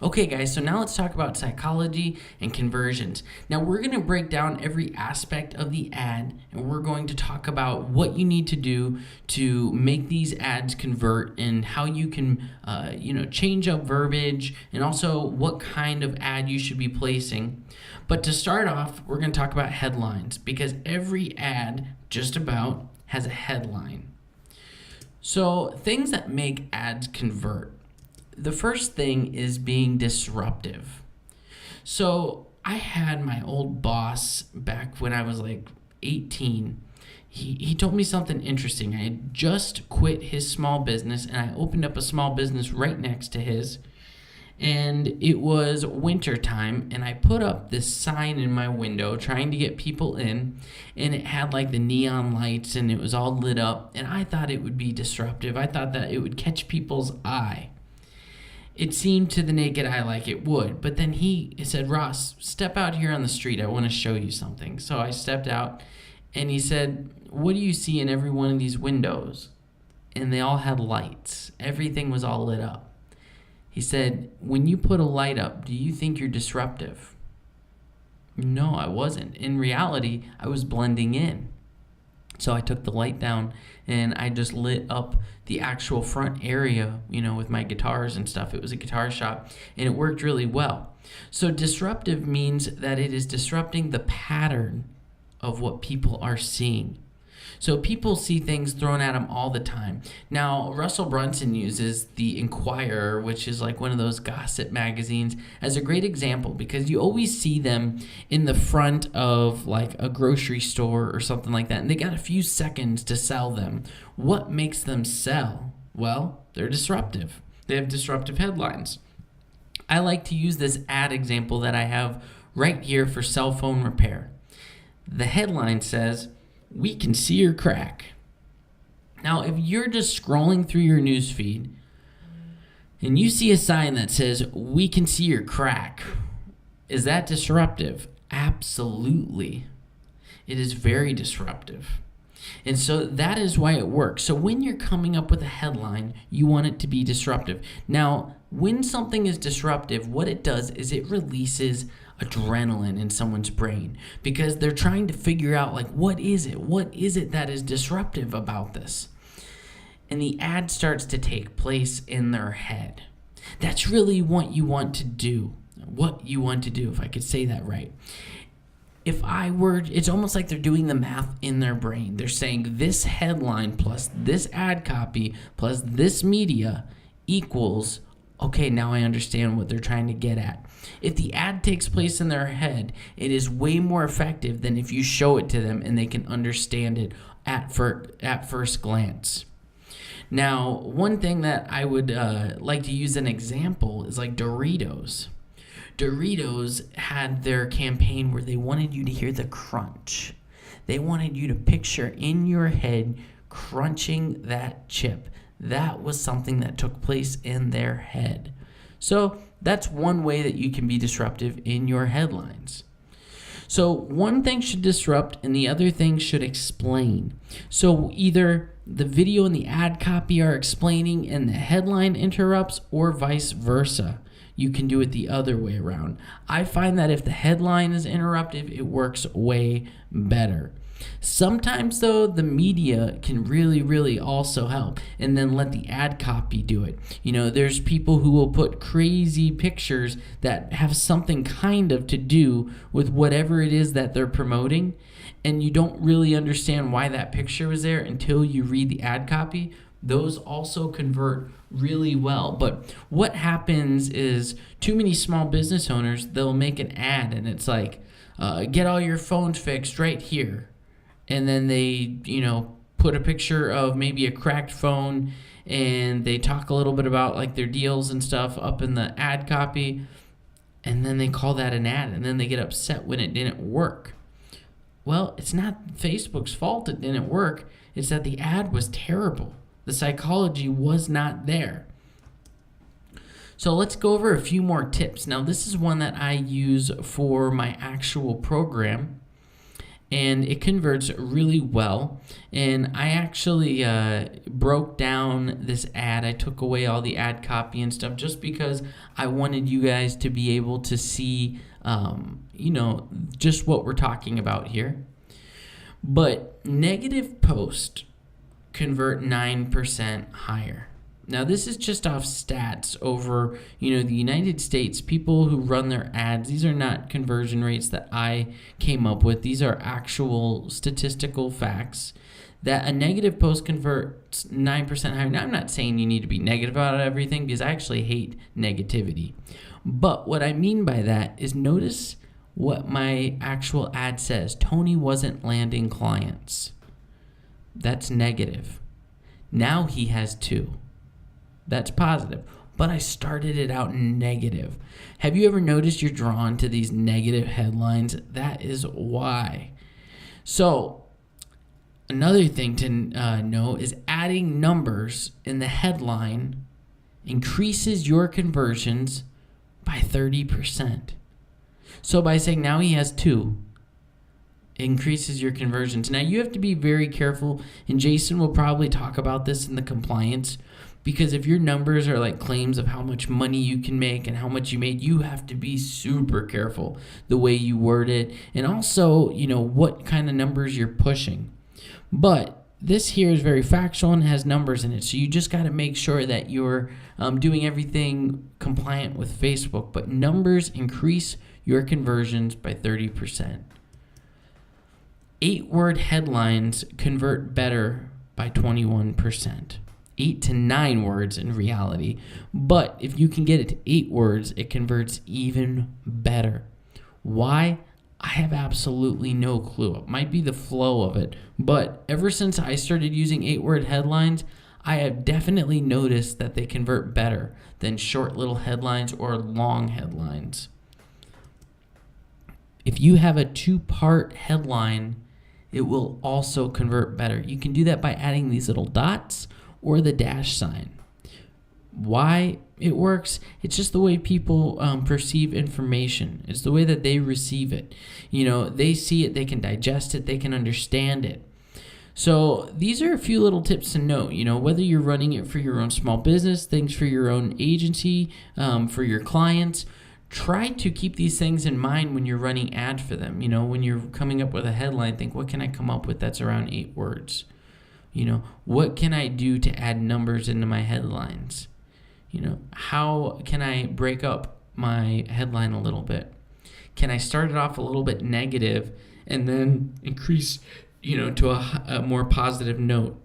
Okay, guys, so now let's talk about psychology and conversions. Now, we're going to break down every aspect of the ad, and we're going to talk about what you need to do to make these ads convert and how you can, change up verbiage and also what kind of ad you should be placing. But to start off, we're going to talk about headlines because every ad just about has a headline. So, things that make ads convert. The first thing is being disruptive. So I had my old boss back when I was like 18. He told me something interesting. I had just quit his small business and I opened up a small business right next to his. And it was winter time, and I put up this sign in my window trying to get people in, and it had like the neon lights and it was all lit up, and I thought it would be disruptive. I thought that it would catch people's eye. It seemed to the naked eye like it would, but then he said, "Ross, step out here on the street. I want to show you something." So I stepped out, and he said, "What do you see in every one of these windows?" And they all had lights. Everything was all lit up. He said, "When you put a light up, do you think you're disruptive?" No, I wasn't. In reality, I was blending in. So I took the light down and I just lit up the actual front area, with my guitars and stuff. It was a guitar shop and it worked really well. So disruptive means that it is disrupting the pattern of what people are seeing. So people see things thrown at them all the time. Now, Russell Brunson uses the Inquirer, which is like one of those gossip magazines, as a great example because you always see them in the front of like a grocery store or something like that, and they got a few seconds to sell them. What makes them sell? Well, they're disruptive. They have disruptive headlines. I like to use this ad example that I have right here for cell phone repair. The headline says, "We can see your crack." Now, if you're just scrolling through your news feed and you see a sign that says, "We can see your crack," is that disruptive? Absolutely. It is very disruptive. And so that is why it works. So when you're coming up with a headline, you want it to be disruptive. Now, when something is disruptive, what it does is it releases adrenaline in someone's brain because they're trying to figure out like, what is it that is disruptive about this? And the ad starts to take place in their head. That's really what you want to do, if I could say that right. It's almost like they're doing the math in their brain. They're saying this headline plus this ad copy plus this media equals, okay, now I understand what they're trying to get at. If the ad takes place in their head, it is way more effective than if you show it to them and they can understand it at first glance. Now, one thing that I would like to use an example is like Doritos. Doritos had their campaign where they wanted you to hear the crunch. They wanted you to picture in your head crunching that chip. That was something that took place in their head. So that's one way that you can be disruptive in your headlines. So one thing should disrupt and the other thing should explain. So either the video and the ad copy are explaining and the headline interrupts, or vice versa. You can do it the other way around. I find that if the headline is interruptive, it works way better. Sometimes, though, the media can really, really also help, and then let the ad copy do it. There's people who will put crazy pictures that have something kind of to do with whatever it is that they're promoting, and you don't really understand why that picture was there until you read the ad copy. Those also convert really well. But what happens is too many small business owners, they'll make an ad and it's like, get all your phones fixed right here. And then they, put a picture of maybe a cracked phone and they talk a little bit about like their deals and stuff up in the ad copy. And then they call that an ad and then they get upset when it didn't work. Well, it's not Facebook's fault it didn't work. It's that the ad was terrible. The psychology was not there. So let's go over a few more tips. Now, this is one that I use for my actual program. and it converts really well. And I actually broke down this ad. I took away all the ad copy and stuff just because I wanted you guys to be able to see, just what we're talking about here. But negative posts convert 9% higher. Now, this is just off stats over, the United States. People who run their ads, these are not conversion rates that I came up with. These are actual statistical facts that a negative post converts 9% higher. Now, I'm not saying you need to be negative about everything because I actually hate negativity. But what I mean by that is notice what my actual ad says. Tony wasn't landing clients. That's negative. Now he has 2. That's positive. But I started it out negative. Have you ever noticed you're drawn to these negative headlines? That is why. So, another thing to know is adding numbers in the headline increases your conversions by 30%. So by saying now he has 2, increases your conversions. Now you have to be very careful, and Jason will probably talk about this in the compliance, because if your numbers are like claims of how much money you can make and how much you made, you have to be super careful the way you word it, and also, what kind of numbers you're pushing. But this here is very factual and has numbers in it, so you just got to make sure that you're doing everything compliant with Facebook. But numbers increase your conversions by 30%. 8-word headlines convert better by 21%. 8 to 9 words in reality. But if you can get it to 8 words, it converts even better. Why? I have absolutely no clue. It might be the flow of it. But ever since I started using 8-word headlines, I have definitely noticed that they convert better than short little headlines or long headlines. If you have a 2-part headline, it will also convert better. You can do that by adding these little dots or the dash sign. Why it works? It's just the way people perceive information. It's the way that they receive it. They see it, they can digest it, they can understand it. So these are a few little tips to note, whether you're running it for your own small business, things for your own agency, for your clients. Try to keep these things in mind when you're running ad for them. When you're coming up with a headline, think, what can I come up with that's around 8 words? What can I do to add numbers into my headlines? How can I break up my headline a little bit? Can I start it off a little bit negative and then increase, to a more positive note?